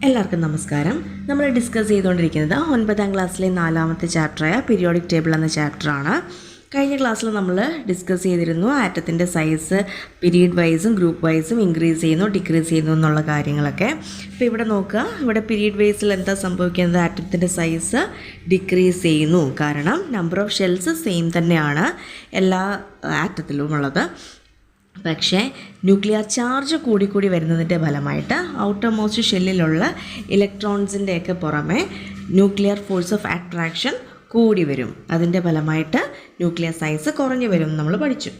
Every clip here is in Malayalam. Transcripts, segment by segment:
എല്ലാവർക്കും നമസ്കാരം. നമ്മൾ ഡിസ്കസ് ചെയ്തുകൊണ്ടിരിക്കുന്നത് 9ാം ക്ലാസ്സിലെ 4ാമത്തെ ചാപ്റ്ററായ പീരിയോഡിക് ടേബിൾ എന്ന ചാപ്റ്ററാണ്. കഴിഞ്ഞ ക്ലാസ്സിൽ നമ്മൾ ഡിസ്കസ് ചെയ്തിരുന്നു ആറ്റത്തിൻ്റെ സൈസ് പീരീഡ് വൈസും ഗ്രൂപ്പ് വൈസും ഇൻക്രീസ് ചെയ്യുന്നു ഡിക്രീസ് ചെയ്യുന്നു എന്നുള്ള കാര്യങ്ങളൊക്കെ. അപ്പോൾ ഇവിടെ നോക്കുക, ഇവിടെ പീരീഡ് വൈസിൽ എന്താ സംഭവിക്കുന്നത്? ആറ്റത്തിൻ്റെ സൈസ് ഡിക്രീസ് ചെയ്യുന്നു. കാരണം നമ്പർ ഓഫ് ഷെൽസ് സെയിം തന്നെയാണ് എല്ലാ ആറ്റത്തിലും ഉള്ളത്. പക്ഷേ ന്യൂക്ലിയർ ചാർജ് കൂടിക്കൂടി വരുന്നതിൻ്റെ ഫലമായിട്ട് ഔട്ടർ മോസ്റ്റ് ഷെല്ലിലുള്ള ഇലക്ട്രോൺസിൻ്റെയൊക്കെ പുറമെ ന്യൂക്ലിയർ ഫോഴ്സ് ഓഫ് അട്രാക്ഷൻ കൂടി വരും. അതിൻ്റെ ഫലമായിട്ട് ന്യൂക്ലിയർ സൈസ് കുറഞ്ഞു വരും നമ്മൾ പഠിച്ചു.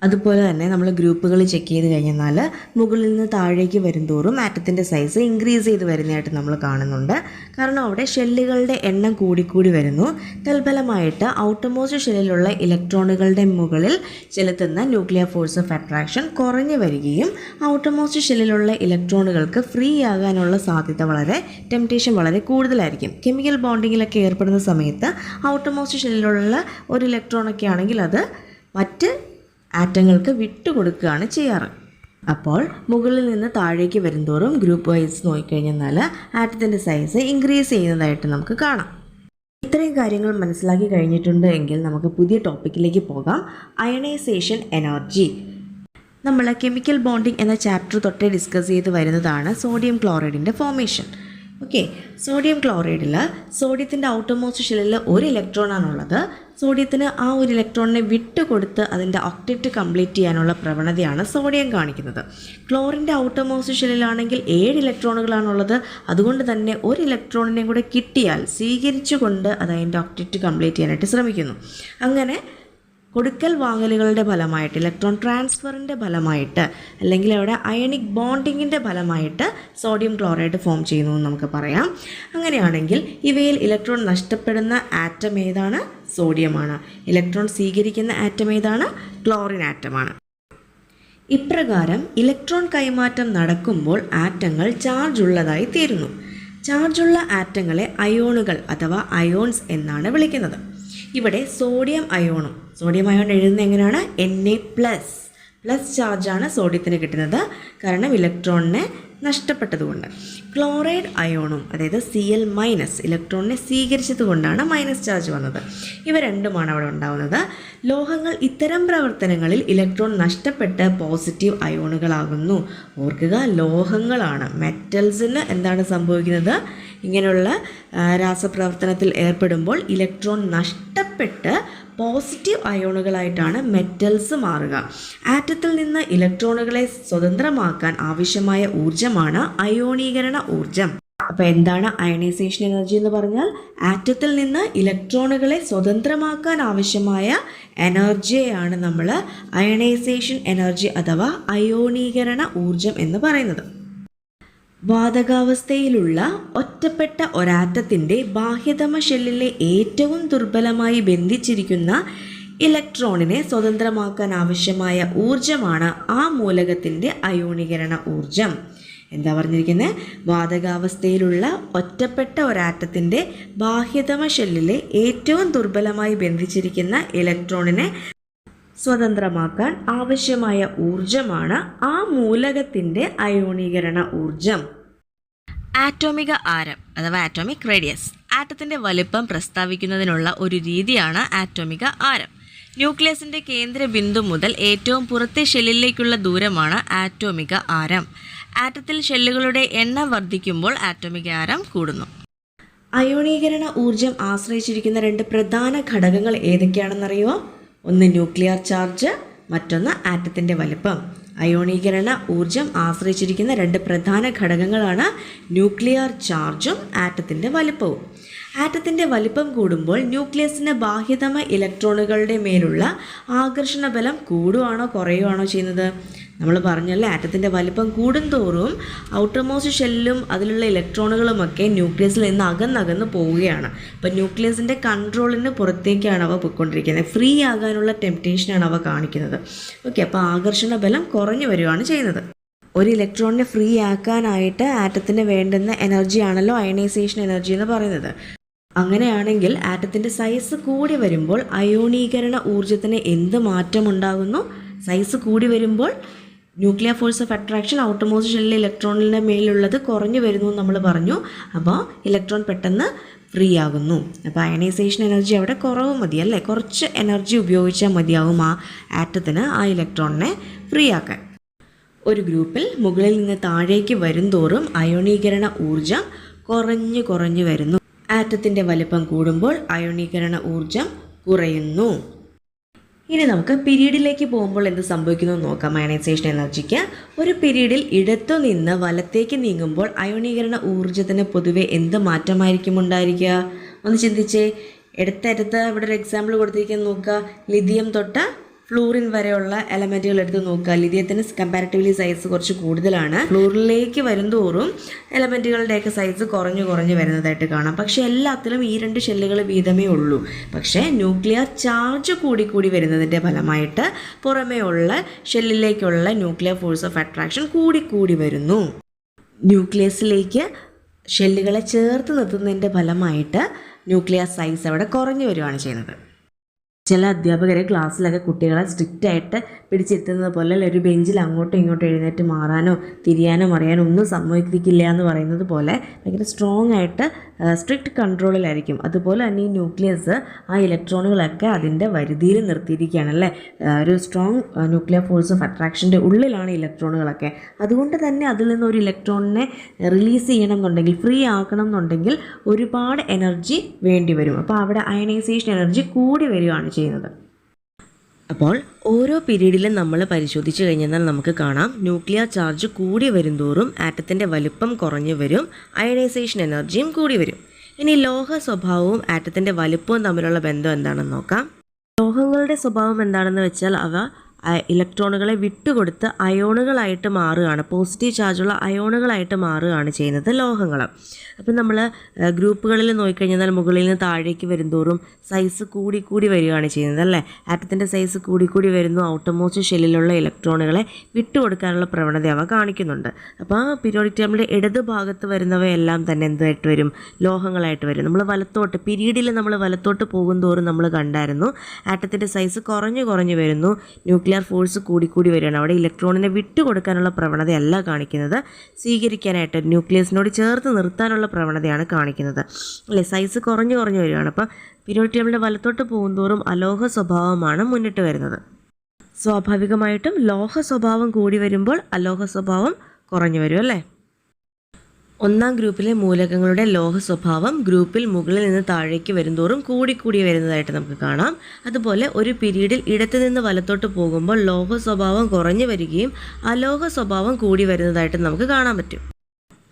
അതുപോലെ തന്നെ നമ്മൾ ഗ്രൂപ്പുകൾ ചെക്ക് ചെയ്ത് കഴിഞ്ഞാൽ മുകളിൽ നിന്ന് താഴേക്ക് വരുംതോറും ആറ്റത്തിൻ്റെ സൈസ് ഇൻക്രീസ് ചെയ്ത് വരുന്നതായിട്ട് നമ്മൾ കാണുന്നുണ്ട്. കാരണം അവിടെ ഷെല്ലുകളുടെ എണ്ണം കൂടിക്കൂടി വരുന്നു. തൽഫലമായിട്ട് ഔട്ടർമോസ്റ്റ് ഷെല്ലിലുള്ള ഇലക്ട്രോണുകളുടെ മുകളിൽ ചെലുത്തുന്ന ന്യൂക്ലിയർ ഫോഴ്സ് ഓഫ് അട്രാക്ഷൻ കുറഞ്ഞു വരികയും ഔട്ടർമോസ്റ്റ് ഷെല്ലിലുള്ള ഇലക്ട്രോണുകൾക്ക് ഫ്രീ ആകാനുള്ള സാധ്യത ടെംപ്റ്റേഷൻ വളരെ കൂടുതലായിരിക്കും. കെമിക്കൽ ബോണ്ടിങ്ങിലൊക്കെ ഏർപ്പെടുന്ന സമയത്ത് ഔട്ടർമോസ്റ്റ് ഷെല്ലിലുള്ള ഒരു ഇലക്ട്രോണൊക്കെ ആണെങ്കിൽ അത് മറ്റ് ആറ്റങ്ങൾക്ക് വിട്ടുകൊടുക്കുകയാണ് ചെയ്യാറ്. അപ്പോൾ മുകളിൽ നിന്ന് താഴേക്ക് വരുംതോറും ഗ്രൂപ്പ് വൈസ് നോക്കിക്കഴിഞ്ഞാൽ ആറ്റത്തിൻ്റെ സൈസ് ഇൻക്രീസ് ചെയ്യുന്നതായിട്ട് നമുക്ക് കാണാം. ഇത്രയും കാര്യങ്ങൾ മനസ്സിലാക്കി കഴിഞ്ഞിട്ടുണ്ട് എങ്കിൽ നമുക്ക് പുതിയ ടോപ്പിക്കിലേക്ക് പോകാം. Ionisation energy. നമ്മൾ കെമിക്കൽ ബോണ്ടിങ് എന്ന ചാപ്റ്റർ തൊട്ടേ ഡിസ്കസ് ചെയ്ത് വരുന്നതാണ് സോഡിയം ക്ലോറൈഡിൻ്റെ ഫോർമേഷൻ. ഓക്കെ, സോഡിയം ക്ലോറൈഡിൽ സോഡിയത്തിൻ്റെ ഔട്ടർമോസ്റ്റ് ഷെല്ലിൽ ഒരു ഇലക്ട്രോണാണുള്ളത്. സോഡിയത്തിന് ആ ഒരു ഇലക്ട്രോണിനെ വിട്ടുകൊടുത്ത് അതിൻ്റെ ഒക്ടറ്റ് കംപ്ലീറ്റ് ചെയ്യാനുള്ള പ്രവണതയാണ് സോഡിയം കാണിക്കുന്നത്. ക്ലോറിൻ്റെ ഔട്ടർമോസ്റ്റ് ഷെല്ലിലാണെങ്കിൽ 7 ഇലക്ട്രോണുകളാണുള്ളത്. അതുകൊണ്ട് തന്നെ ഒരു ഇലക്ട്രോണിനെ കൂടെ കിട്ടിയാൽ സ്വീകരിച്ചുകൊണ്ട് അത് അതിൻ്റെ ഒക്ടറ്റ് കംപ്ലീറ്റ് ചെയ്യാനായിട്ട് ശ്രമിക്കുന്നു. അങ്ങനെ കൊടുക്കൽ വാങ്ങലുകളുടെ ഫലമായിട്ട്, ഇലക്ട്രോൺ ട്രാൻസ്ഫറിൻ്റെ ഫലമായിട്ട്, അല്ലെങ്കിൽ അവിടെ അയണിക് ബോണ്ടിങ്ങിൻ്റെ ഫലമായിട്ട് സോഡിയം ക്ലോറൈഡ് ഫോം ചെയ്യുന്നു എന്ന് നമുക്ക് പറയാം. അങ്ങനെയാണെങ്കിൽ ഇവയിൽ ഇലക്ട്രോൺ നഷ്ടപ്പെടുന്ന ആറ്റം ഏതാണ്? സോഡിയമാണ്. ഇലക്ട്രോൺ സ്വീകരിക്കുന്ന ആറ്റം ഏതാണ്? ക്ലോറിൻ ആറ്റമാണ്. ഇപ്രകാരം ഇലക്ട്രോൺ കൈമാറ്റം നടക്കുമ്പോൾ ആറ്റങ്ങൾ ചാർജ് ഉള്ളതായി തീരുന്നു. ചാർജുള്ള ആറ്റങ്ങളെ അയോണുകൾ അഥവാ അയോൺസ് എന്നാണ് വിളിക്കുന്നത്. ഇവിടെ സോഡിയം അയോൺ എഴുതുന്നത് എങ്ങനെയാണ്? Na++ ചാർജാണ് സോഡിയത്തിന് കിട്ടുന്നത്, കാരണം ഇലക്ട്രോണിനെ നഷ്ടപ്പെട്ടതുകൊണ്ട്. ക്ലോറൈഡ് അയോണും അതായത് Cl- ഇലക്ട്രോണിനെ സ്വീകരിച്ചത് കൊണ്ടാണ് മൈനസ് ചാർജ് വന്നത്. ഇവ രണ്ടുമാണ് അവിടെ ഉണ്ടാകുന്നത്. ലോഹങ്ങൾ ഇത്തരം പ്രവർത്തനങ്ങളിൽ ഇലക്ട്രോൺ നഷ്ടപ്പെട്ട് പോസിറ്റീവ് അയോണുകളാകുന്നു. ഓർക്കുക, ലോഹങ്ങളാണ്. മെറ്റൽസിന് എന്താണ് സംഭവിക്കുന്നത്? ഇങ്ങനെയുള്ള രാസപ്രവർത്തനത്തിൽ ഏർപ്പെടുമ്പോൾ ഇലക്ട്രോൺ നഷ്ടപ്പെട്ട് പോസിറ്റീവ് അയോണുകളായിട്ടാണ് മെറ്റൽസ് മാറുക. ആറ്റത്തിൽ നിന്ന് ഇലക്ട്രോണുകളെ സ്വതന്ത്രമാക്കാൻ ആവശ്യമായ ഊർജ്ജമാണ് അയോണീകരണ ഊർജ്ജം. അപ്പോൾ എന്താണ് അയണൈസേഷൻ എനർജി എന്ന് പറഞ്ഞാൽ? ആറ്റത്തിൽ നിന്ന് ഇലക്ട്രോണുകളെ സ്വതന്ത്രമാക്കാൻ ആവശ്യമായ എനർജിയാണ് നമ്മൾ അയണൈസേഷൻ എനർജി അഥവാ അയോണീകരണ ഊർജ്ജം എന്ന് പറയുന്നത്. വാതകാവസ്ഥയിലുള്ള ഒറ്റപ്പെട്ട ഒരാറ്റത്തിൻ്റെ ബാഹ്യതമ ഷെല്ലിലെ ഏറ്റവും ദുർബലമായി ബന്ധിച്ചിരിക്കുന്ന ഇലക്ട്രോണിനെ സ്വതന്ത്രമാക്കാൻ ആവശ്യമായ ഊർജമാണ് ആ മൂലകത്തിൻ്റെ അയോണീകരണ ഊർജം. എന്താ പറഞ്ഞിരിക്കുന്നത്? വാതകാവസ്ഥയിലുള്ള ഒറ്റപ്പെട്ട ഒരാറ്റത്തിൻ്റെ ബാഹ്യതമ ഷെല്ലിലെ ഏറ്റവും ദുർബലമായി ബന്ധിച്ചിരിക്കുന്ന ഇലക്ട്രോണിനെ സ്വതന്ത്രമാക്കാൻ ആവശ്യമായ ഊർജമാണ് ആ മൂലകത്തിൻ്റെ അയോണീകരണ ഊർജം. ആറ്റോമിക ആരം അഥവാ ആറ്റോമിക് റേഡിയസ്. ആറ്റത്തിൻ്റെ വലിപ്പം പ്രസ്താവിക്കുന്നതിനുള്ള ഒരു രീതിയാണ് ആറ്റോമിക ആരം. ന്യൂക്ലിയസിൻ്റെ കേന്ദ്ര ബിന്ദു മുതൽ ഏറ്റവും പുറത്തെ ഷെല്ലിലേക്കുള്ള ദൂരമാണ് ആറ്റോമിക ആരം. ആറ്റത്തിൽ ഷെല്ലുകളുടെ എണ്ണം വർദ്ധിക്കുമ്പോൾ ആറ്റോമിക ആരം കൂടുന്നു. അയോണീകരണ ഊർജം ആശ്രയിച്ചിരിക്കുന്ന 2 പ്രധാന ഘടകങ്ങൾ ഏതൊക്കെയാണെന്നറിയുമോ? ഒന്ന് ന്യൂക്ലിയർ ചാർജ്, മറ്റൊന്ന് ആറ്റത്തിൻ്റെ വലിപ്പം. അയോണീകരണ ഊർജം ആശ്രയിച്ചിരിക്കുന്ന 2 പ്രധാന ഘടകങ്ങളാണ് ന്യൂക്ലിയർ ചാർജും ആറ്റത്തിൻ്റെ വലിപ്പവും. ആറ്റത്തിൻ്റെ വലിപ്പം കൂടുമ്പോൾ ന്യൂക്ലിയസിന് ബാഹ്യതമ ഇലക്ട്രോണുകളുടെ മേലുള്ള ആകർഷണ ബലം കൂടുകയാണോ കുറയുകയാണോ ചെയ്യുന്നത്? നമ്മൾ പറഞ്ഞല്ലേ, ആറ്റത്തിൻ്റെ വലിപ്പം കൂടുന്തോറും ഔട്ടർമോസ്റ്റ് ഷെല്ലും അതിലുള്ള ഇലക്ട്രോണുകളുമൊക്കെ ന്യൂക്ലിയസിൽ നിന്ന് അകന്നകന്ന് പോവുകയാണ്. അപ്പോൾ ന്യൂക്ലിയസിൻ്റെ കൺട്രോളിന് പുറത്തേക്കാണ് അവ പോയിക്കൊണ്ടിരിക്കുന്നത്. ഫ്രീ ആകാനുള്ള ടെംപ്റ്റേഷനാണ് അവ കാണിക്കുന്നത്. ഓക്കെ, അപ്പോൾ ആകർഷണ ബലം കുറഞ്ഞു വരികയാണ് ചെയ്യുന്നത്. ഒരു ഇലക്ട്രോണിനെ ഫ്രീ ആക്കാനായിട്ട് ആറ്റത്തിന് വേണ്ടുന്ന എനർജിയാണല്ലോ അയണൈസേഷൻ എനർജി എന്ന് പറയുന്നത്. അങ്ങനെയാണെങ്കിൽ ആറ്റത്തിൻ്റെ സൈസ് കൂടി വരുമ്പോൾ അയോണീകരണ ഊർജത്തിന് എന്ത് മാറ്റമുണ്ടാകുന്നു? സൈസ് കൂടി വരുമ്പോൾ nuclear force of attraction outermost ഷെല്ലിലെ ഇലക്ട്രോണിൻ്റെ മേലുള്ളത് കുറഞ്ഞു വരുന്നു എന്ന് നമ്മൾ പറഞ്ഞു. അപ്പോൾ ഇലക്ട്രോൺ പെട്ടെന്ന് ഫ്രീ ആകുന്നു. അപ്പോൾ അയണൈസേഷൻ എനർജി അവിടെ കുറവ് മതി അല്ലേ, കുറച്ച് എനർജി ഉപയോഗിച്ചാൽ മതിയാവും ആ ആറ്റത്തിന് ആ ഇലക്ട്രോണിനെ ഫ്രീ ആക്കാൻ. ഒരു ഗ്രൂപ്പിൽ മുകളിൽ നിന്ന് താഴേക്ക് വരുംതോറും അയോണീകരണ ഊർജം കുറഞ്ഞു വരുന്നു. ആറ്റത്തിൻ്റെ വലിപ്പം കൂടുമ്പോൾ അയോണീകരണ ഊർജം കുറയുന്നു. ഇനി നമുക്ക് പീരീഡിലേക്ക് പോകുമ്പോൾ എന്ത് സംഭവിക്കുന്നു നോക്കാം. അയണൈസേഷൻ എനർജിക്ക് ഒരു പീരീഡിൽ ഇടത്തു നിന്ന് വലത്തേക്ക് നീങ്ങുമ്പോൾ അയോണീകരണ ഊർജ്ജത്തിന് പൊതുവെ എന്ത് മാറ്റമായിരിക്കും ഉണ്ടായിരിക്കുക? ഒന്ന് ചിന്തിച്ചേ. എടുത്തടുത്ത് ഇവിടെ ഒരു എക്സാമ്പിൾ കൊടുത്തിരിക്കുന്നത് നോക്കുക. ലിഥിയം തൊട്ട് ഫ്ലൂറിൻ വരെയുള്ള എലമെൻറ്റുകൾ എടുത്ത് നോക്കുക. ലിഥിയത്തിന് കമ്പാരിറ്റീവ്ലി സൈസ് കുറച്ച് കൂടുതലാണ്. ഫ്ലൂറിലേക്ക് വരുംതോറും എലമെൻറ്റുകളുടെയൊക്കെ സൈസ് കുറഞ്ഞു വരുന്നതായിട്ട് കാണാം. പക്ഷേ എല്ലാത്തിലും ഈ 2 ഷെല്ലുകൾ വീതമേ ഉള്ളൂ. പക്ഷേ ന്യൂക്ലിയർ ചാർജ് കൂടി വരുന്നതിൻ്റെ ഫലമായിട്ട് പുറമേ ഉള്ള ഷെല്ലിലേക്കുള്ള ന്യൂക്ലിയർ ഫോഴ്സ് ഓഫ് അട്രാക്ഷൻ കൂടി വരുന്നു. ന്യൂക്ലിയസിലേക്ക് ഷെല്ലുകളെ ചേർത്ത് നിർത്തുന്നതിൻ്റെ ഫലമായിട്ട് ന്യൂക്ലിയർ സൈസ് അവിടെ കുറഞ്ഞു വരികയാണ് ചെയ്യുന്നത്. ചില അധ്യാപകരെ ക്ലാസ്സിലൊക്കെ കുട്ടികളെ സ്ട്രിക്റ്റ് ആയിട്ട് പിടിച്ചിരുത്തുന്നത് പോലെ ഒരു ബെഞ്ചിൽ അങ്ങോട്ടും ഇങ്ങോട്ടും എഴുന്നേറ്റ് മാറാനോ തിരിയാനോ മറിയാനോ ഒന്നും സമ്മതിക്കില്ല എന്ന് പറയുന്നത് പോലെ ഭയങ്കര സ്ട്രോങ് ആയിട്ട് സ്ട്രിക്റ്റ് കൺട്രോളിലായിരിക്കും. അതുപോലെ തന്നെ ഈ ന്യൂക്ലിയസ് ആ ഇലക്ട്രോണുകളൊക്കെ അതിൻ്റെ വരുതിയിൽ നിർത്തിയിരിക്കുകയാണ് അല്ലേ. ഒരു സ്ട്രോങ് ന്യൂക്ലിയർ ഫോഴ്സ് ഓഫ് അട്രാക്ഷൻ്റെ ഉള്ളിലാണ് ഇലക്ട്രോണുകളൊക്കെ. അതുകൊണ്ട് തന്നെ അതിൽ നിന്ന് ഒരു ഇലക്ട്രോണിനെ റിലീസ് ചെയ്യണം എന്നുണ്ടെങ്കിൽ, ഫ്രീ ആക്കണം എന്നുണ്ടെങ്കിൽ ഒരുപാട് എനർജി വേണ്ടി വരും. അപ്പോൾ അവിടെ അയണൈസേഷൻ എനർജി കൂടി വരികയാണ് ചെയ്യുന്നത്. അപ്പോൾ ഓരോ പീരീഡിലും നമ്മൾ പരിശോധിച്ച് കഴിഞ്ഞാൽ നമുക്ക് കാണാം ന്യൂക്ലിയർ ചാർജ് കൂടി വരുംതോറും ആറ്റത്തിൻ്റെ വലിപ്പം കുറഞ്ഞു വരും, അയണൈസേഷൻ എനർജിയും കൂടി വരും. ഇനി ലോഹ സ്വഭാവവും ആറ്റത്തിൻ്റെ വലിപ്പവും തമ്മിലുള്ള ബന്ധം എന്താണെന്ന് നോക്കാം. ലോഹങ്ങളുടെ സ്വഭാവം എന്താണെന്ന് വെച്ചാൽ അവ ഇലക്ട്രോണുകളെ വിട്ടുകൊടുത്ത് അയോണുകളായിട്ട് മാറുകയാണ്, പോസിറ്റീവ് ചാർജുള്ള അയോണുകളായിട്ട് മാറുകയാണ് ചെയ്യുന്നത് ലോഹങ്ങൾ. അപ്പം നമ്മൾ ഗ്രൂപ്പുകളിൽ നോക്കിക്കഴിഞ്ഞാൽ മുകളിൽ നിന്ന് താഴേക്ക് വരുംതോറും സൈസ് കൂടി വരികയാണ് ചെയ്യുന്നത് അല്ലേ. ആറ്റത്തിൻ്റെ സൈസ് കൂടി വരുന്നു. ഔട്ടർമോസ്റ്റ് ഷെല്ലിലുള്ള ഇലക്ട്രോണുകളെ വിട്ടുകൊടുക്കാനുള്ള പ്രവണത അവ കാണിക്കുന്നുണ്ട്. അപ്പോൾ ആ പീരിയോഡിക് ടേബിളിൻ്റെ ഇടത് ഭാഗത്ത് വരുന്നവയെല്ലാം തന്നെ എന്തായിട്ട് വരും? ലോഹങ്ങളായിട്ട് വരും. നമ്മൾ വലത്തോട്ട് പീരീഡിൽ നമ്മൾ വലത്തോട്ട് പോകുന്തോറും നമ്മൾ കണ്ടായിരുന്നു ആറ്റത്തിൻ്റെ സൈസ് കുറഞ്ഞു വരുന്നു, ന്യൂക്ലിയർ ഫോഴ്സ് കൂടി വരികയാണ്. അവിടെ ഇലക്ട്രോണിനെ വിട്ടുകൊടുക്കാനുള്ള പ്രവണതയല്ല കാണിക്കുന്നത്, സ്വീകരിക്കാനായിട്ട് ന്യൂക്ലിയസിനോട് ചേർത്ത് നിർത്താനുള്ള പ്രവണതയാണ് കാണിക്കുന്നത് അല്ലേ. സൈസ് കുറഞ്ഞു വരികയാണ്. അപ്പോൾ പീരിയോഡിക് ടേബിളിൻ്റെ വലത്തോട്ട് പോകുന്തോറും അലോഹ സ്വഭാവമാണ് മുന്നിട്ട് വരുന്നത്. സ്വാഭാവികമായിട്ടും ലോഹ സ്വഭാവം കൂടി വരുമ്പോൾ അലോഹ സ്വഭാവം കുറഞ്ഞു വരും അല്ലേ. ഒന്നാം ഗ്രൂപ്പിലെ മൂലകങ്ങളുടെ ലോഹ സ്വഭാവം ഗ്രൂപ്പിൽ മുകളിൽ നിന്ന് താഴേക്ക് വരുംതോറും കൂടി വരുന്നതായിട്ട് നമുക്ക് കാണാം. അതുപോലെ ഒരു പീരീഡിൽ ഇടത്തു നിന്ന് വലത്തോട്ട് പോകുമ്പോൾ ലോഹ സ്വഭാവം കുറഞ്ഞു വരികയും അലോഹ സ്വഭാവം കൂടി വരുന്നതായിട്ട് നമുക്ക് കാണാൻ പറ്റും.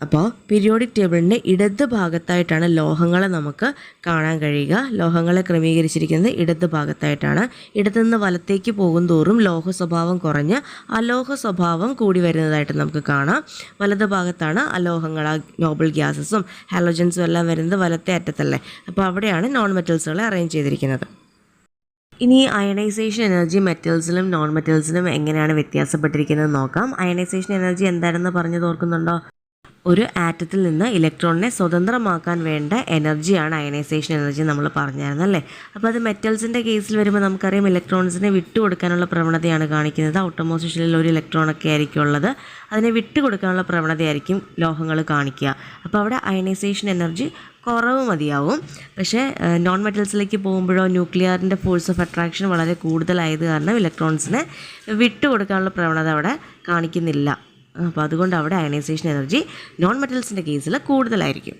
അപ്പോൾ പീരിയോഡിക് ടേബിളിൻ്റെ ഇടത് ഭാഗത്തായിട്ടാണ് ലോഹങ്ങളെ നമുക്ക് കാണാൻ കഴിയുക. ലോഹങ്ങളെ ക്രമീകരിച്ചിരിക്കുന്നത് ഇടത് ഭാഗത്തായിട്ടാണ്. ഇടത്തു നിന്ന് വലത്തേക്ക് പോകുന്തോറും ലോഹ സ്വഭാവം കുറഞ്ഞ് അലോഹ സ്വഭാവം കൂടി വരുന്നതായിട്ട് നമുക്ക് കാണാം. വലത് ഭാഗത്താണ് അലോഹങ്ങൾ, നോബിൾ ഗ്യാസസും ഹാലോജൻസും എല്ലാം വരുന്നത് വലത്തെ അറ്റത്തല്ലേ. അപ്പോൾ അവിടെയാണ് നോൺ മെറ്റൽസുകളെ അറേഞ്ച് ചെയ്തിരിക്കുന്നത്. ഇനി അയണൈസേഷൻ എനർജി മെറ്റൽസിലും നോൺ മെറ്റൽസിലും എങ്ങനെയാണ് വ്യത്യാസപ്പെട്ടിരിക്കുന്നത് നോക്കാം. അയണൈസേഷൻ എനർജി എന്താണെന്ന് പറഞ്ഞത് ഓർക്കുന്നുണ്ടോ? ഒരു ആറ്റത്തിൽ നിന്ന് ഇലക്ട്രോണിനെ സ്വതന്ത്രമാക്കാൻ വേണ്ട എനർജിയാണ് അയണൈസേഷൻ എനർജി നമ്മൾ പറഞ്ഞായിരുന്നു അല്ലേ. അപ്പോൾ അത് മെറ്റൽസിൻ്റെ കേസിൽ വരുമ്പോൾ നമുക്കറിയാം ഇലക്ട്രോൺസിനെ വിട്ടുകൊടുക്കാനുള്ള പ്രവണതയാണ് കാണിക്കുന്നത്. ഔട്ടർമോസ്റ്റ് ഷെല്ലിൽ ഒരു ഇലക്ട്രോണൊക്കെ ആയിരിക്കും ഉള്ളത്, അതിനെ വിട്ടുകൊടുക്കാനുള്ള പ്രവണതയായിരിക്കും ലോഹങ്ങൾ കാണിക്കുക. അപ്പോൾ അവിടെ അയണൈസേഷൻ എനർജി കുറവ് മതിയാവും. പക്ഷേ നോൺ മെറ്റൽസിലേക്ക് പോകുമ്പോഴോ ന്യൂക്ലിയറിൻ്റെ ഫോഴ്സ് ഓഫ് അട്രാക്ഷൻ വളരെ കൂടുതലായത് കാരണം ഇലക്ട്രോൺസിനെ വിട്ടുകൊടുക്കാനുള്ള പ്രവണത അവിടെ കാണിക്കുന്നില്ല. അപ്പോൾ അതുകൊണ്ട് അവിടെ അയണൈസേഷൻ എനർജി നോൺ മെറ്റൽസിൻ്റെ കേസിൽ കൂടുതലായിരിക്കും.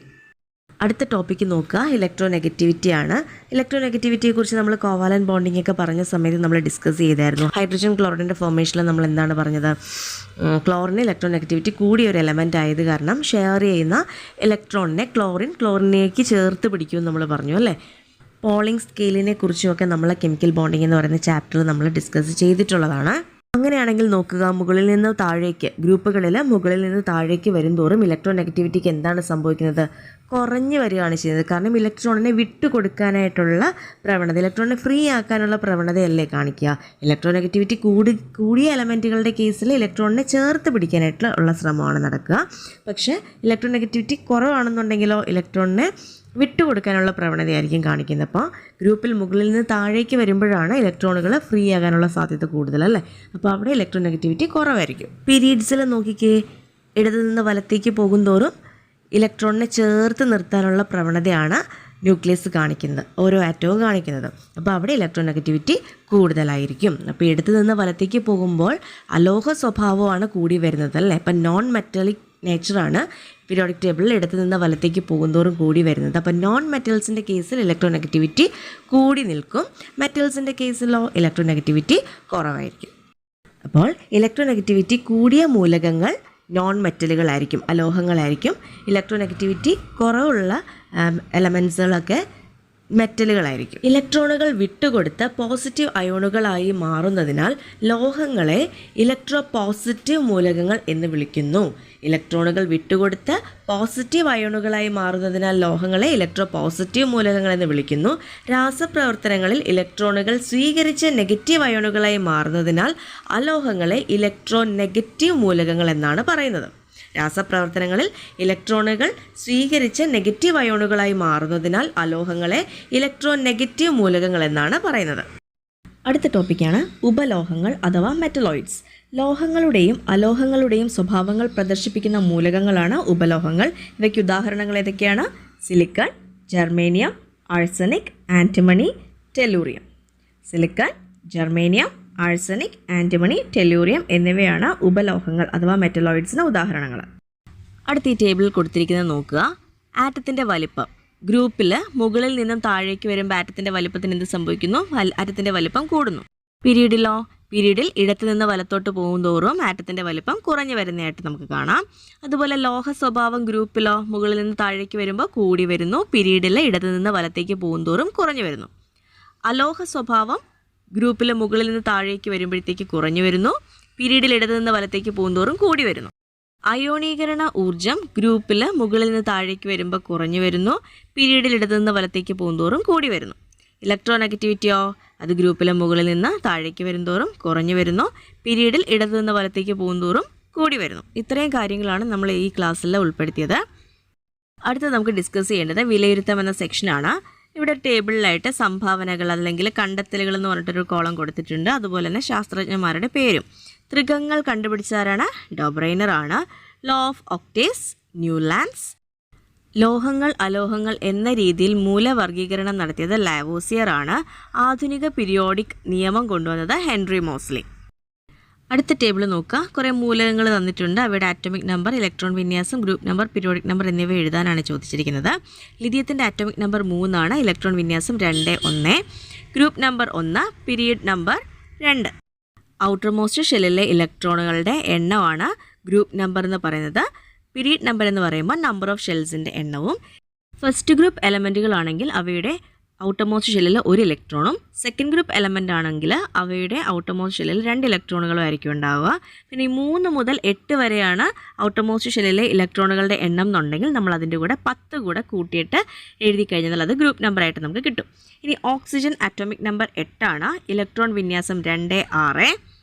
അടുത്ത ടോപ്പിക്ക് നോക്കുക, ഇലക്ട്രോനെഗറ്റിവിറ്റിയാണ്. ഇലക്ട്രോനെഗറ്റിവിറ്റിയെക്കുറിച്ച് നമ്മൾ കോവാലന്റ് ബോണ്ടിങ് ഒക്കെ പറഞ്ഞ സമയത്ത് നമ്മൾ ഡിസ്കസ് ചെയ്തായിരുന്നു. ഹൈഡ്രജൻ ക്ലോറിൻ്റെ ഫോർമേഷനിൽ നമ്മൾ എന്താണ് പറഞ്ഞത്? ക്ലോറിന് ഇലക്ട്രോനെഗറ്റിവിറ്റി കൂടിയ ഒരു എലമെൻ്റ് ആയത് കാരണം ഷെയർ ചെയ്യുന്ന ഇലക്ട്രോണിനെ ക്ലോറിനേക്ക് ചേർത്ത് പിടിക്കുമെന്ന് നമ്മൾ പറഞ്ഞു അല്ലേ. പോളിംഗ് സ്കെയിലിനെ കുറിച്ചുമൊക്കെ നമ്മൾ കെമിക്കൽ ബോണ്ടിങ് എന്ന് പറയുന്ന ചാപ്റ്ററിൽ നമ്മൾ ഡിസ്കസ് ചെയ്തിട്ടുള്ളതാണ്. അങ്ങനെയാണെങ്കിൽ നോക്കുക, മുകളിൽ നിന്ന് താഴേക്ക് ഗ്രൂപ്പുകളിൽ മുകളിൽ നിന്ന് താഴേക്ക് വരുംതോറും ഇലക്ട്രോനെഗറ്റിവിറ്റിക്ക് എന്താണ് സംഭവിക്കുന്നത്? കുറഞ്ഞു വരികയാണ് ചെയ്യുന്നത്. കാരണം ഇലക്ട്രോണിനെ വിട്ടുകൊടുക്കാനായിട്ടുള്ള പ്രവണത, ഇലക്ട്രോണിനെ ഫ്രീ ആക്കാനുള്ള പ്രവണതയല്ലേ കാണിക്കുക. ഇലക്ട്രോനെഗറ്റിവിറ്റി കൂടിയ എലമെൻറ്റുകളുടെ കേസിൽ ഇലക്ട്രോണിനെ ചേർത്ത് പിടിക്കാനായിട്ടുള്ള ശ്രമമാണ് നടക്കുക. പക്ഷേ ഇലക്ട്രോനെഗറ്റിവിറ്റി കുറവാണെന്നുണ്ടെങ്കിലോ ഇലക്ട്രോണിനെ വിട്ടുകൊടുക്കാനുള്ള പ്രവണതയായിരിക്കും കാണിക്കുന്നത്. അപ്പോൾ ഗ്രൂപ്പിൽ മുകളിൽ നിന്ന് താഴേക്ക് വരുമ്പോഴാണ് ഇലക്ട്രോണുകൾ ഫ്രീ ആകാനുള്ള സാധ്യത കൂടുതലല്ലേ. അപ്പോൾ അവിടെ ഇലക്ട്രോനെഗറ്റിവിറ്റി കുറവായിരിക്കും. പീരീഡ്സിൽ നോക്കിക്കേ, ഇടതു നിന്ന് വലത്തേക്ക് പോകുന്തോറും ഇലക്ട്രോണിനെ ചേർത്ത് നിർത്താനുള്ള പ്രവണതയാണ് ന്യൂക്ലിയസ് കാണിക്കുന്നത്, ഓരോ ആറ്റവും കാണിക്കുന്നത്. അപ്പോൾ അവിടെ ഇലക്ട്രോനെഗറ്റിവിറ്റി കൂടുതലായിരിക്കും. അപ്പോൾ ഇടത്തു നിന്ന് വലത്തേക്ക് പോകുമ്പോൾ അലോഹ സ്വഭാവമാണ് കൂടി വരുന്നത് അല്ലേ. ഇപ്പം നോൺ മെറ്റാലിക് നേച്ചറാണ് പീരിയോഡിക് ടേബിളിൽ ഇടത്തു നിന്ന് വലത്തേക്ക് പോകുന്തോറും കൂടി വരുന്നത്. അപ്പോൾ നോൺ മെറ്റൽസിൻ്റെ കേസിൽ ഇലക്ട്രോനെഗറ്റിവിറ്റി കൂടി നിൽക്കും, മെറ്റൽസിൻ്റെ കേസിലോ ഇലക്ട്രോനെഗറ്റിവിറ്റി കുറവായിരിക്കും. അപ്പോൾ ഇലക്ട്രോനെഗറ്റിവിറ്റി കൂടിയ മൂലകങ്ങൾ നോൺ മെറ്റലുകളായിരിക്കും, അലോഹങ്ങളായിരിക്കും. ഇലക്ട്രോനെഗറ്റിവിറ്റി കുറവുള്ള എലമെൻസുകളൊക്കെ മെറ്റലുകളായിരിക്കും. ഇലക്ട്രോണുകൾ വിട്ടുകൊടുത്ത് പോസിറ്റീവ് അയോണുകളായി മാറുന്നതിനാൽ ലോഹങ്ങളെ ഇലക്ട്രോ പോസിറ്റീവ് മൂലകങ്ങൾ എന്ന് വിളിക്കുന്നു. ഇലക്ട്രോണുകൾ വിട്ടുകൊടുത്ത് പോസിറ്റീവ് അയോണുകളായി മാറുന്നതിനാൽ ലോഹങ്ങളെ ഇലക്ട്രോ പോസിറ്റീവ് മൂലകങ്ങൾ എന്ന് വിളിക്കുന്നു. രാസപ്രവർത്തനങ്ങളിൽ ഇലക്ട്രോണുകൾ സ്വീകരിച്ച് നെഗറ്റീവ് അയോണുകളായി മാറുന്നതിനാൽ അലോഹങ്ങളെ ഇലക്ട്രോ നെഗറ്റീവ് മൂലകങ്ങൾ എന്നാണ് പറയുന്നത്. രാസപ്രവർത്തനങ്ങളിൽ ഇലക്ട്രോണുകൾ സ്വീകരിച്ച് നെഗറ്റീവ് അയോണുകളായി മാറുന്നതിനാൽ അലോഹങ്ങളെ ഇലക്ട്രോ നെഗറ്റീവ് മൂലകങ്ങൾ എന്നാണ് പറയുന്നത്. അടുത്ത ടോപ്പിക്കാണ് ഉപലോഹങ്ങൾ അഥവാ മെറ്റലോയിഡ്സ്. ലോഹങ്ങളുടെയും അലോഹങ്ങളുടെയും സ്വഭാവങ്ങൾ പ്രദർശിപ്പിക്കുന്ന മൂലകങ്ങളാണ് ഉപലോഹങ്ങൾ. ഇവയ്ക്ക് ഉദാഹരണങ്ങൾ ഏതൊക്കെയാണ്? Silicon, germanium, arsenic, antimony, tellurium. Silicon, germanium, arsenic, antimony, tellurium എന്നിവയാണ് ഉപലോഹങ്ങൾ അഥവാ മെറ്റലോയിഡ്സിന് ഉദാഹരണങ്ങൾ. അടുത്ത ഈ ടേബിളിൽ കൊടുത്തിരിക്കുന്നത് നോക്കുക. ആറ്റത്തിൻ്റെ വലിപ്പം. ഗ്രൂപ്പിൽ മുകളിൽ നിന്നും താഴേക്ക് വരുമ്പോൾ ആറ്റത്തിൻ്റെ വലിപ്പത്തിന് എന്ത് സംഭവിക്കുന്നു? ആറ്റത്തിൻ്റെ വലിപ്പം കൂടുന്നു. പീരീഡിലോ? പീരീഡിൽ ഇടത്തു നിന്ന് വലത്തോട്ട് പോകുന്തോറും ആറ്റത്തിൻ്റെ വലിപ്പം കുറഞ്ഞു വരുന്നതായിട്ട് നമുക്ക് കാണാം. അതുപോലെ ലോഹ സ്വഭാവം ഗ്രൂപ്പിലോ? മുകളിൽ നിന്ന് താഴേക്ക് വരുമ്പോൾ കൂടി വരുന്നു. പീരീഡിൽ ഇടത്തു നിന്ന് വലത്തേക്ക് പോകുന്തോറും കുറഞ്ഞു വരുന്നു. അലോഹ സ്വഭാവം ഗ്രൂപ്പിൽ മുകളിൽ നിന്ന് താഴേക്ക് വരുമ്പോഴത്തേക്ക് കുറഞ്ഞു വരുന്നു. പീരീഡിൽ ഇടത്തു നിന്ന് വലത്തേക്ക് പോകുന്തോറും കൂടി വരുന്നു. അയോണീകരണ ഊർജ്ജം ഗ്രൂപ്പിൽ മുകളിൽ നിന്ന് താഴേക്ക് വരുമ്പോൾ കുറഞ്ഞു വരുന്നു. പീരീഡിൽ ഇടത്തു നിന്ന് വലത്തേക്ക് പോകുന്തോറും കൂടി വരുന്നു. ഇലക്ട്രോനെഗറ്റിവിറ്റിയോ? അത് ഗ്രൂപ്പിൽ മുകളിൽ നിന്ന് താഴേക്ക് വരുന്തോറും കുറഞ്ഞു വരുന്നു. പീരീഡിൽ ഇടത്തു നിന്ന് വലത്തേക്ക് പോകുന്തോറും കൂടി വരുന്നു. ഇത്രയും കാര്യങ്ങളാണ് നമ്മൾ ഈ ക്ലാസ്സിൽ ഉൾപ്പെടുത്തിയത്. അടുത്തത് നമുക്ക് ഡിസ്കസ് ചെയ്യേണ്ടത് വിലയിരുത്തം എന്ന സെക്ഷനാണ്. ഇവിടെ ടേബിളിലായിട്ട് സംഭാവനകൾ അല്ലെങ്കിൽ കണ്ടെത്തലുകൾ എന്ന് പറഞ്ഞിട്ടൊരു കോളം കൊടുത്തിട്ടുണ്ട്. അതുപോലെ തന്നെ ശാസ്ത്രജ്ഞന്മാരുടെ പേരും. ത്രികങ്ങൾ കണ്ടുപിടിച്ചാരാണ്? ഡോബ്രൈനർ ആണ്. Law of octaves, Newlands. ലോഹങ്ങൾ അലോഹങ്ങൾ എന്ന രീതിയിൽ മൂലവർഗീകരണം നടത്തിയത് ലാവോസിയർ ആണ്. ആധുനിക പീരിയോഡിക് നിയമം കൊണ്ടുവന്നത് ഹെൻറി മോസ്ലി. അടുത്ത ടേബിൾ നോക്കുക. കുറേ മൂലകങ്ങൾ തന്നിട്ടുണ്ട്. അവയുടെ ആറ്റോമിക് നമ്പർ, ഇലക്ട്രോൺ വിന്യാസം, ഗ്രൂപ്പ് നമ്പർ, പീരിയോഡിക് നമ്പർ എന്നിവ എഴുതാനാണ് ചോദിച്ചിരിക്കുന്നത്. ലിഥിയത്തിൻ്റെ ആറ്റോമിക് നമ്പർ 3 ആണ്. ഇലക്ട്രോൺ വിന്യാസം 2, 1. Group number 1, period number 2. Outermost ഷെല്ലിലെ ഇലക്ട്രോണുകളുടെ എണ്ണമാണ് ഗ്രൂപ്പ് നമ്പർ എന്ന് പറയുന്നത്. പീരിയഡ് നമ്പർ എന്ന് പറയുമ്പോൾ നമ്പർ ഓഫ് ഷെൽസിൻ്റെ എണ്ണവും. ഫസ്റ്റ് ഗ്രൂപ്പ് എലമെൻറ്റുകളാണെങ്കിൽ അവയുടെ ഔട്ടർമോസ്റ്റ് ഷെല്ലിൽ 1 ഇലക്ട്രോണും, സെക്കൻഡ് ഗ്രൂപ്പ് എലമെൻ്റ് ആണെങ്കിൽ അവയുടെ ഔട്ടർമോസ്റ്റ് ഷെല്ലിൽ 2 ഇലക്ട്രോണുകളും ആയിരിക്കും ഉണ്ടാവുക. പിന്നെ ഈ 3 മുതൽ 8 വരെയാണ് ഔട്ടർമോസ്റ്റ് ഷെല്ലിലെ ഇലക്ട്രോണുകളുടെ എണ്ണം എന്നുണ്ടെങ്കിൽ നമ്മൾ അതിൻ്റെ കൂടെ 10 കൂടെ കൂട്ടിയിട്ട് എഴുതി കഴിഞ്ഞാൽ അത് ഗ്രൂപ്പ് നമ്പറായിട്ട് നമുക്ക് കിട്ടും. ഇനി ഓക്സിജൻ ആറ്റോമിക് നമ്പർ 8 ആണ്. ഇലക്ട്രോൺ വിന്യാസം 2, 6.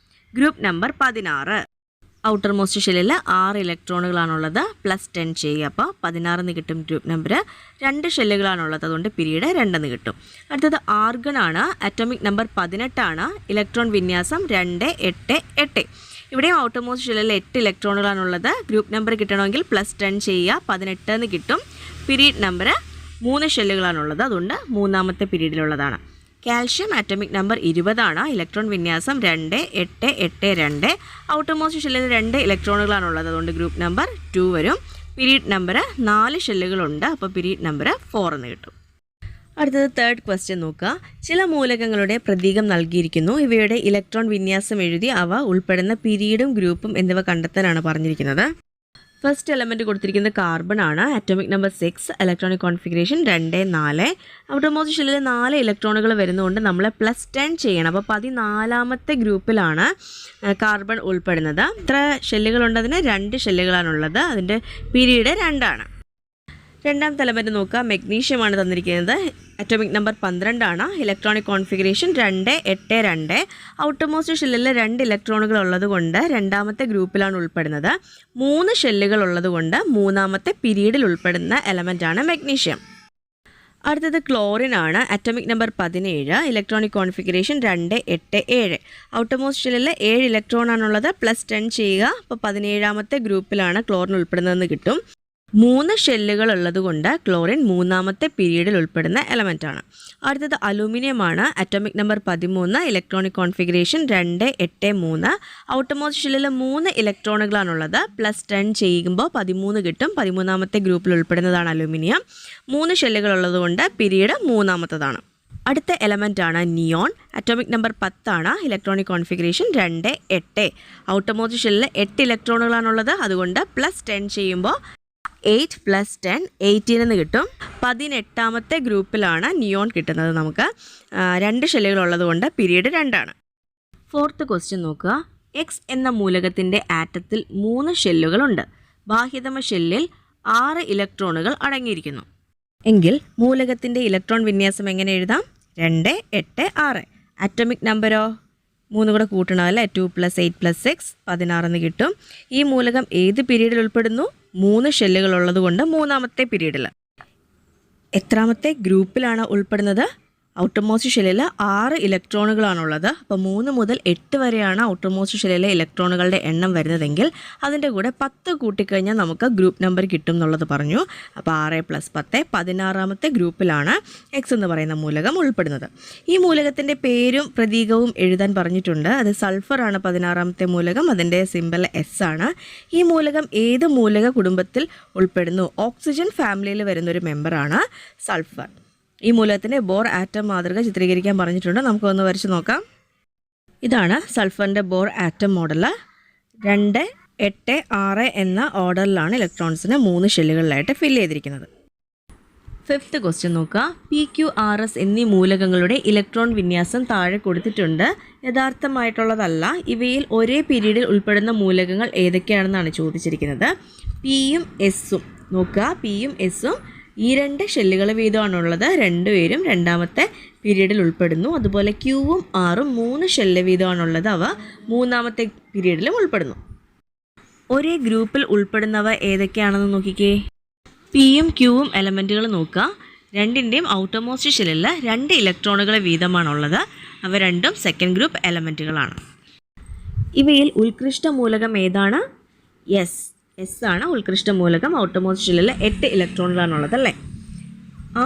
Group number 16. ഔട്ടർ മോസ്റ്റ് ഷെല്ലിൽ 6 ഇലക്ട്രോണുകളാണുള്ളത്. +10 ചെയ്യുക, അപ്പോൾ 16 കിട്ടും ഗ്രൂപ്പ് നമ്പർ. 2 ഷെല്ലുകളാണുള്ളത്, അതുകൊണ്ട് പീരീഡ് 2 കിട്ടും. അടുത്തത് ആർഗൺ ആണ്. അറ്റോമിക് നമ്പർ 18 ആണ്. ഇലക്ട്രോൺ വിന്യാസം 2, 8, 8. ഇവിടെയും ഔട്ടർ മോസ്റ്റ് ഷെല്ലിൽ 8 ഇലക്ട്രോണുകളാണുള്ളത്. ഗ്രൂപ്പ് നമ്പർ കിട്ടണമെങ്കിൽ +10 ചെയ്യുക, 18 കിട്ടും. പീരീഡ് നമ്പർ 3 ഷെല്ലുകളാണുള്ളത്, അതുകൊണ്ട് 3ാമത്തെ പീരീഡിലുള്ളതാണ്. കാൽഷ്യം ആറ്റോമിക് നമ്പർ 20 ആണ്. ഇലക്ട്രോൺ വിന്യാസം 2, 8, 8, 2. ഔട്ടർ മോസ്റ്റ് ഷെല്ലിൽ 2 ഇലക്ട്രോണുകളാണുള്ളത്, അതുകൊണ്ട് ഗ്രൂപ്പ് നമ്പർ 2 വരും. പീരീഡ് നമ്പർ 4 ഷെല്ലുകളുണ്ട്, അപ്പോൾ പീരീഡ് നമ്പർ 4 എന്ന് കിട്ടും. അടുത്തത് തേർഡ് ക്വസ്റ്റ്യൻ നോക്കുക. ചില മൂലകങ്ങളുടെ പ്രതീകം നൽകിയിരിക്കുന്നു. ഇവയുടെ ഇലക്ട്രോൺ വിന്യാസം എഴുതി അവ ഉൾപ്പെടുന്ന പീരീഡും ഗ്രൂപ്പും എന്നിവ കണ്ടെത്താനാണ് പറഞ്ഞിരിക്കുന്നത്. ഫസ്റ്റ് എലമെൻറ്റ് കൊടുത്തിരിക്കുന്നത് കാർബൺ ആണ്. Atomic number 6. Electronic configuration 2, 4. Outermost ഷെല്ലിൽ 4 ഇലക്ട്രോണുകൾ വരുന്നതുകൊണ്ട് നമ്മൾ +10 ചെയ്യണം. അപ്പോൾ 14ാമത്തെ ഗ്രൂപ്പിലാണ് കാർബൺ ഉൾപ്പെടുന്നത്. ഇത്ര ഷെല്ലുകളുണ്ട്, അതിന് 2 ഷെല്ലുകളാണുള്ളത്. അതിൻ്റെ പീരീഡ് 2 ആണ്. രണ്ടാമത്തെ എലമെൻറ്റ് നോക്കുക, മെഗ്നീഷ്യമാണ് തന്നിരിക്കുന്നത്. അറ്റോമിക് നമ്പർ 12 ആണ്. Electronic configuration 2, 8, 2. ഔട്ടർമോസ്റ്റ് ഷെല്ലിൽ 2 ഇലക്ട്രോണുകൾ ഉള്ളതുകൊണ്ട് രണ്ടാമത്തെ ഗ്രൂപ്പിലാണ് ഉൾപ്പെടുന്നത്. 3 ഷെല്ലുകൾ ഉള്ളതുകൊണ്ട് മൂന്നാമത്തെ പീരീഡിൽ ഉൾപ്പെടുന്ന എലമെൻറ്റാണ് മെഗ്നീഷ്യം. അടുത്തത് ക്ലോറിൻ ആണ്. Atomic number 17, electronic configuration 2, 8, 7. Outermost ഷെല്ലിൽ 7 ഇലക്ട്രോൺ ആണുള്ളത്. +10 ചെയ്യുക. അപ്പോൾ 17ാമത്തെ ഗ്രൂപ്പിലാണ് ക്ലോറിൻ ഉൾപ്പെടുന്നതെന്ന് കിട്ടും. 3 ഷെല്ലുകൾ ഉള്ളതുകൊണ്ട് ക്ലോറിൻ മൂന്നാമത്തെ പീരീഡിൽ ഉൾപ്പെടുന്ന എലമെൻറ്റാണ്. അടുത്തത് അലൂമിനിയമാണ്. Atomic number 13, electronic configuration 2, 8, 3. Outermost ഷെല്ലിൽ 3 ഇലക്ട്രോണുകളാണുള്ളത്. +10 ചെയ്യുമ്പോൾ 13 കിട്ടും. 13ാമത്തെ ഗ്രൂപ്പിൽ ഉൾപ്പെടുന്നതാണ് അലൂമിനിയം. 3 ഷെല്ലുകൾ ഉള്ളതുകൊണ്ട് പീരീഡ് മൂന്നാമത്തതാണ്. അടുത്ത എലമെൻറ്റാണ് നിയോൺ. അറ്റോമിക് നമ്പർ 10 ആണ്. Electronic configuration 2, 8. ഔട്ടർമോസ്റ്റ് ഷെല്ലിൽ 8 ഇലക്ട്രോണുകളാണുള്ളത്. അതുകൊണ്ട് +10 ചെയ്യുമ്പോൾ 8 + 10 18 എന്ന് കിട്ടും. 18ാമത്തെ ഗ്രൂപ്പിലാണ് നിയോൺ കിട്ടുന്നത് നമുക്ക്. 2 ഷെല്ലുകൾ ഉള്ളതുകൊണ്ട് പീരീഡ് 2 ആണ്. 4th ക്വസ്റ്റ്യൻ നോക്കുക. എക്സ് എന്ന മൂലകത്തിൻ്റെ ആറ്റത്തിൽ 3 ഷെല്ലുകളുണ്ട്. ബാഹ്യതമ ഷെല്ലിൽ 6 ഇലക്ട്രോണുകൾ അടങ്ങിയിരിക്കുന്നു എങ്കിൽ മൂലകത്തിൻ്റെ ഇലക്ട്രോൺ വിന്യാസം എങ്ങനെ എഴുതാം? 2, 8, 6. അറ്റോമിക് നമ്പരോ 3 കൂടെ കൂട്ടണമല്ലേ. 2 + 8 + 6 16 എന്ന് കിട്ടും. ഈ മൂലകം ഏത് പീരീഡിൽ ഉൾപ്പെടുന്നു? 3 ഷെല്ലുകൾ ഉള്ളതുകൊണ്ട് മൂന്നാമത്തെ പീരീഡിൽ. എത്രാമത്തെ ഗ്രൂപ്പിലാണ് ഉൾപ്പെടുന്നത്? ഔട്ടർമോസ്റ്റ് ഷെല്ലിൽ 6 ഇലക്ട്രോണുകളാണുള്ളത്. അപ്പോൾ 3 മുതൽ 8 വരെയാണ് ഔട്ടർമോസ്റ്റ് ഷെല്ലിലെ ഇലക്ട്രോണുകളുടെ എണ്ണം വരുന്നതെങ്കിൽ അതിൻ്റെ കൂടെ 10 കൂട്ടിക്കഴിഞ്ഞാൽ നമുക്ക് ഗ്രൂപ്പ് നമ്പർ കിട്ടും എന്നുള്ളത് പറഞ്ഞു. അപ്പോൾ 6 + 10 16ാമത്തെ ഗ്രൂപ്പിലാണ് എക്സ് എന്ന് പറയുന്ന മൂലകം ഉൾപ്പെടുന്നത്. ഈ മൂലകത്തിൻ്റെ പേരും പ്രതീകവും എഴുതാൻ പറഞ്ഞിട്ടുണ്ട്. അത് സൾഫറാണ് 16ാമത്തെ മൂലകം. അതിൻ്റെ സിമ്പൽ S ആണ്. ഈ മൂലകം ഏത് മൂലക കുടുംബത്തിൽ ഉൾപ്പെടുന്നു? ഓക്സിജൻ ഫാമിലിയിൽ വരുന്നൊരു മെമ്പറാണ് സൾഫർ. ഈ മൂലകത്തിൻ്റെ ബോർ ആറ്റം മാതൃക ചിത്രീകരിക്കാൻ പറഞ്ഞിട്ടുണ്ട്. നമുക്കൊന്ന് വരച്ച് നോക്കാം. ഇതാണ് സൾഫറിൻ്റെ ബോർ ആറ്റം മോഡൽ. 2, 8, 6 എന്ന ഓർഡറിലാണ് ഇലക്ട്രോൺസിനെ 3 ഷെല്ലുകളിലായിട്ട് ഫില്ല് ചെയ്തിരിക്കുന്നത്. 5th ക്വസ്റ്റ്യൻ നോക്കുക. PQ, RS എന്നീ മൂലകങ്ങളുടെ ഇലക്ട്രോൺ വിന്യാസം താഴെ കൊടുത്തിട്ടുണ്ട്. യഥാർത്ഥമായിട്ടുള്ളതല്ല. ഇവയിൽ ഒരേ പീരീഡിൽ ഉൾപ്പെടുന്ന മൂലകങ്ങൾ ഏതൊക്കെയാണെന്നാണ് ചോദിച്ചിരിക്കുന്നത്. Pയും Sഉം നോക്കുക. Pയും Sഉം ഈ 2 ഷെല്ലുകൾ വീതമാണുള്ളത്. രണ്ടുപേരും രണ്ടാമത്തെ പീരീഡിൽ ഉൾപ്പെടുന്നു. അതുപോലെ Qവും Rഉം 3 ഷെല്ല് വീതമാണുള്ളത്. അവ മൂന്നാമത്തെ പീരീഡിലും ഉൾപ്പെടുന്നു. ഒരേ ഗ്രൂപ്പിൽ ഉൾപ്പെടുന്നവ ഏതൊക്കെയാണെന്ന് നോക്കിക്കേ. Pയും Qവും എലമെൻറ്റുകൾ നോക്കുക. രണ്ടിൻ്റെയും ഔട്ടർമോസ്റ്റ് ഷെല്ലിൽ 2 ഇലക്ട്രോണുകൾ വീതമാണുള്ളത്. അവ രണ്ടും സെക്കൻഡ് ഗ്രൂപ്പ് എലമെൻറ്റുകളാണ്. ഇവയിൽ ഉത്കൃഷ്ട മൂലകം ഏതാണ്? S ആണ് ഉത്കൃഷ്ട മൂലകം. ഔട്ടർമോസ്റ്റ് ഷെല്ലിൽ 8 ഇലക്ട്രോണുകളാണുള്ളത് അല്ലേ.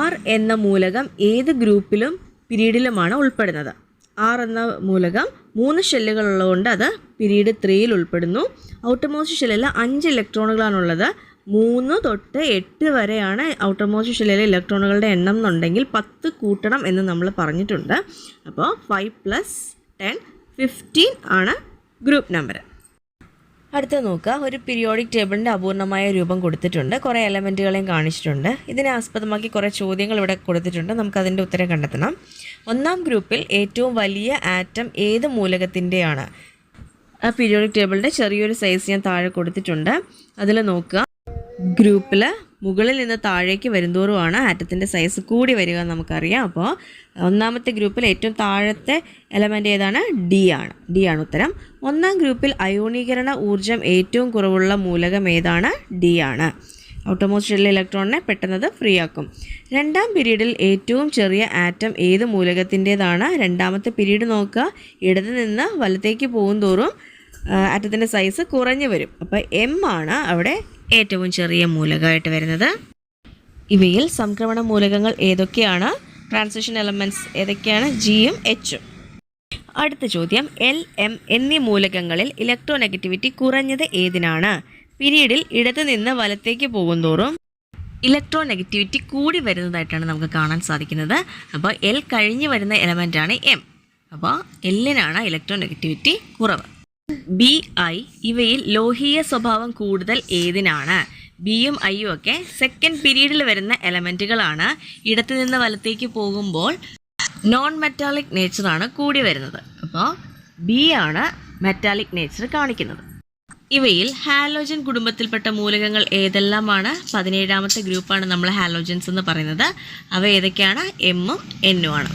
R എന്ന മൂലകം ഏത് ഗ്രൂപ്പിലും പീരീഡിലുമാണ് ഉൾപ്പെടുന്നത്? R എന്ന മൂലകം 3 ഷെല്ലുകൾ ഉള്ളതുകൊണ്ട് അത് പീരീഡ് 3യിൽ ഉൾപ്പെടുന്നു. ഔട്ടർമോസ്റ്റ് ഷെല്ലിൽ 5 ഇലക്ട്രോണുകളാണുള്ളത്. 3 തൊട്ട് 8 വരെയാണ് ഔട്ടർമോസ്റ്റ് ഷെല്ലിലെ ഇലക്ട്രോണുകളുടെ എണ്ണം എന്നുണ്ടെങ്കിൽ 10 കൂട്ടണം എന്ന് നമ്മൾ പറഞ്ഞിട്ടുണ്ട്. അപ്പോൾ 5 + 10 15 ആണ് ഗ്രൂപ്പ് നമ്പർ. അടുത്ത നോക്കുക. ഒരു പീരിയോഡിക് ടേബിളിൻ്റെ അപൂർണമായ രൂപം കൊടുത്തിട്ടുണ്ട്. കുറേ എലമെൻറ്റുകളെയും കാണിച്ചിട്ടുണ്ട്. ഇതിനെ ആസ്പദമാക്കി കുറേ ചോദ്യങ്ങൾ ഇവിടെ കൊടുത്തിട്ടുണ്ട്. നമുക്കതിൻ്റെ ഉത്തരം കണ്ടെത്തണം. 1ാം ഗ്രൂപ്പിൽ ഏറ്റവും വലിയ ആറ്റം ഏത് മൂലകത്തിൻ്റെയാണ്? ആ പീരിയോഡിക് ടേബിളിൻ്റെ ചെറിയൊരു സൈസ് ഞാൻ താഴെ കൊടുത്തിട്ടുണ്ട്. അതിൽ നോക്കുക. ഗ്രൂപ്പിൽ മുകളിൽ നിന്ന് താഴേക്ക് വരുന്തോറുമാണ് ആറ്റത്തിൻ്റെ സൈസ് കൂടി വരിക എന്ന് നമുക്കറിയാം. അപ്പോൾ 1ാമത്തെ ഗ്രൂപ്പിൽ ഏറ്റവും താഴത്തെ എലമെൻ്റ് ഏതാണ്? D ആണ് ഉത്തരം. 1ാം ഗ്രൂപ്പിൽ അയോണീകരണ ഊർജ്ജം ഏറ്റവും കുറവുള്ള മൂലകം ഏതാണ്? D ആണ്. ഔട്ടർമോസ്റ്റ് ഷെല്ലിലെ ഇലക്ട്രോണിനെ പെട്ടെന്ന് ഫ്രീ ആക്കും. 2ാം പീരീഡിൽ ഏറ്റവും ചെറിയ ആറ്റം ഏത് മൂലകത്തിൻ്റേതാണ്? 2ാമത്തെ പീരീഡ് നോക്കുക. ഇടത് നിന്ന് വലത്തേക്ക് പോകും തോറും ആറ്റത്തിൻ്റെ സൈസ് കുറഞ്ഞു വരും. അപ്പോൾ M ആണ് അവിടെ ഏറ്റവും ചെറിയ മൂലകമായിട്ട് വരുന്നത്. ഇവയിൽ സംക്രമണ മൂലകങ്ങൾ ഏതൊക്കെയാണ്? ട്രാൻസിഷൻ എലമെൻറ്റ്സ് ഏതൊക്കെയാണ്? Gയും Hഉം. അടുത്ത ചോദ്യം. L, M എന്നീ മൂലകങ്ങളിൽ ഇലക്ട്രോനെഗറ്റിവിറ്റി കുറഞ്ഞത് ഏതിനാണ്? പീരീഡിൽ ഇടത് നിന്ന് വലത്തേക്ക് പോകുന്തോറും ഇലക്ട്രോനെഗറ്റിവിറ്റി കൂടി വരുന്നതായിട്ടാണ് നമുക്ക് കാണാൻ സാധിക്കുന്നത്. അപ്പോൾ L കഴിഞ്ഞ് വരുന്ന എലമെൻ്റാണ് M. അപ്പോൾ Lനാണ് ഇലക്ട്രോനെഗറ്റിവിറ്റി കുറവ്. B, I ഇവയിൽ ലോഹീയ സ്വഭാവം കൂടുതൽ ഏതിനാണ്? ബിയും ഐയും ഒക്കെ സെക്കൻഡ് പീരീഡിൽ വരുന്ന എലമെൻറ്റുകളാണ്. ഇടത്ത് നിന്ന് വലത്തേക്ക് പോകുമ്പോൾ നോൺ മെറ്റാലിക് നേച്ചറാണ് കൂടി വരുന്നത്. അപ്പോൾ B ആണ് മെറ്റാലിക് നേച്ചർ കാണിക്കുന്നത്. ഇവയിൽ ഹാലോജൻ കുടുംബത്തിൽപ്പെട്ട മൂലകങ്ങൾ ഏതെല്ലാമാണ്? 17ാമത്തെ ഗ്രൂപ്പാണ് നമ്മൾ ഹാലോജൻസ് എന്ന് പറയുന്നത്. അവ ഏതൊക്കെയാണ്? എമ്മും എന്നും ആണ്.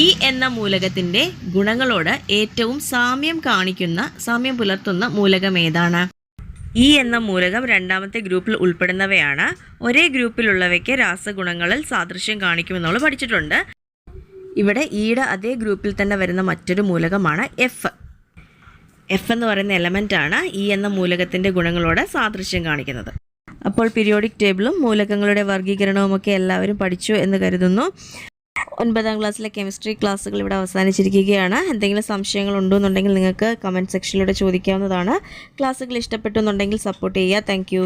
ഇ എന്ന മൂലകത്തിൻ്റെ ഗുണങ്ങളോട് ഏറ്റവും സാമ്യം പുലർത്തുന്ന മൂലകം ഏതാണ്? ഇ എന്ന മൂലകം 2ാമത്തെ ഗ്രൂപ്പിൽ ഉൾപ്പെടുന്നവയാണ്. ഒരേ ഗ്രൂപ്പിലുള്ളവയ്ക്ക് രാസഗുണങ്ങളിൽ സാദൃശ്യം കാണിക്കുമെന്ന് നമ്മൾ പഠിച്ചിട്ടുണ്ട്. ഇവിടെ ഇയുടെ അതേ ഗ്രൂപ്പിൽ തന്നെ വരുന്ന മറ്റൊരു മൂലകമാണ് എഫ്. എഫ് എന്ന് പറയുന്ന എലമെൻ്റ് ആണ് ഇ എന്ന മൂലകത്തിൻ്റെ ഗുണങ്ങളോട് സാദൃശ്യം കാണിക്കുന്നത്. അപ്പോൾ പീരിയോഡിക് ടേബിളും മൂലകങ്ങളുടെ വർഗീകരണവും ഒക്കെ എല്ലാവരും പഠിച്ചു എന്ന് കരുതുന്നു. 9ാം ക്ലാസ്സിലെ കെമിസ്ട്രി ക്ലാസ്സുകൾ ഇവിടെ അവസാനിച്ചിരിക്കുകയാണ്. എന്തെങ്കിലും സംശയങ്ങൾ ഉണ്ടോയെന്നുണ്ടെങ്കിൽ നിങ്ങൾക്ക് കമൻറ്റ് സെക്ഷനിലൂടെ ചോദിക്കാവുന്നതാണ്. ക്ലാസ്സുകൾ ഇഷ്ടപ്പെട്ടു എന്നുണ്ടെങ്കിൽ സപ്പോർട്ട് ചെയ്യുക. താങ്ക്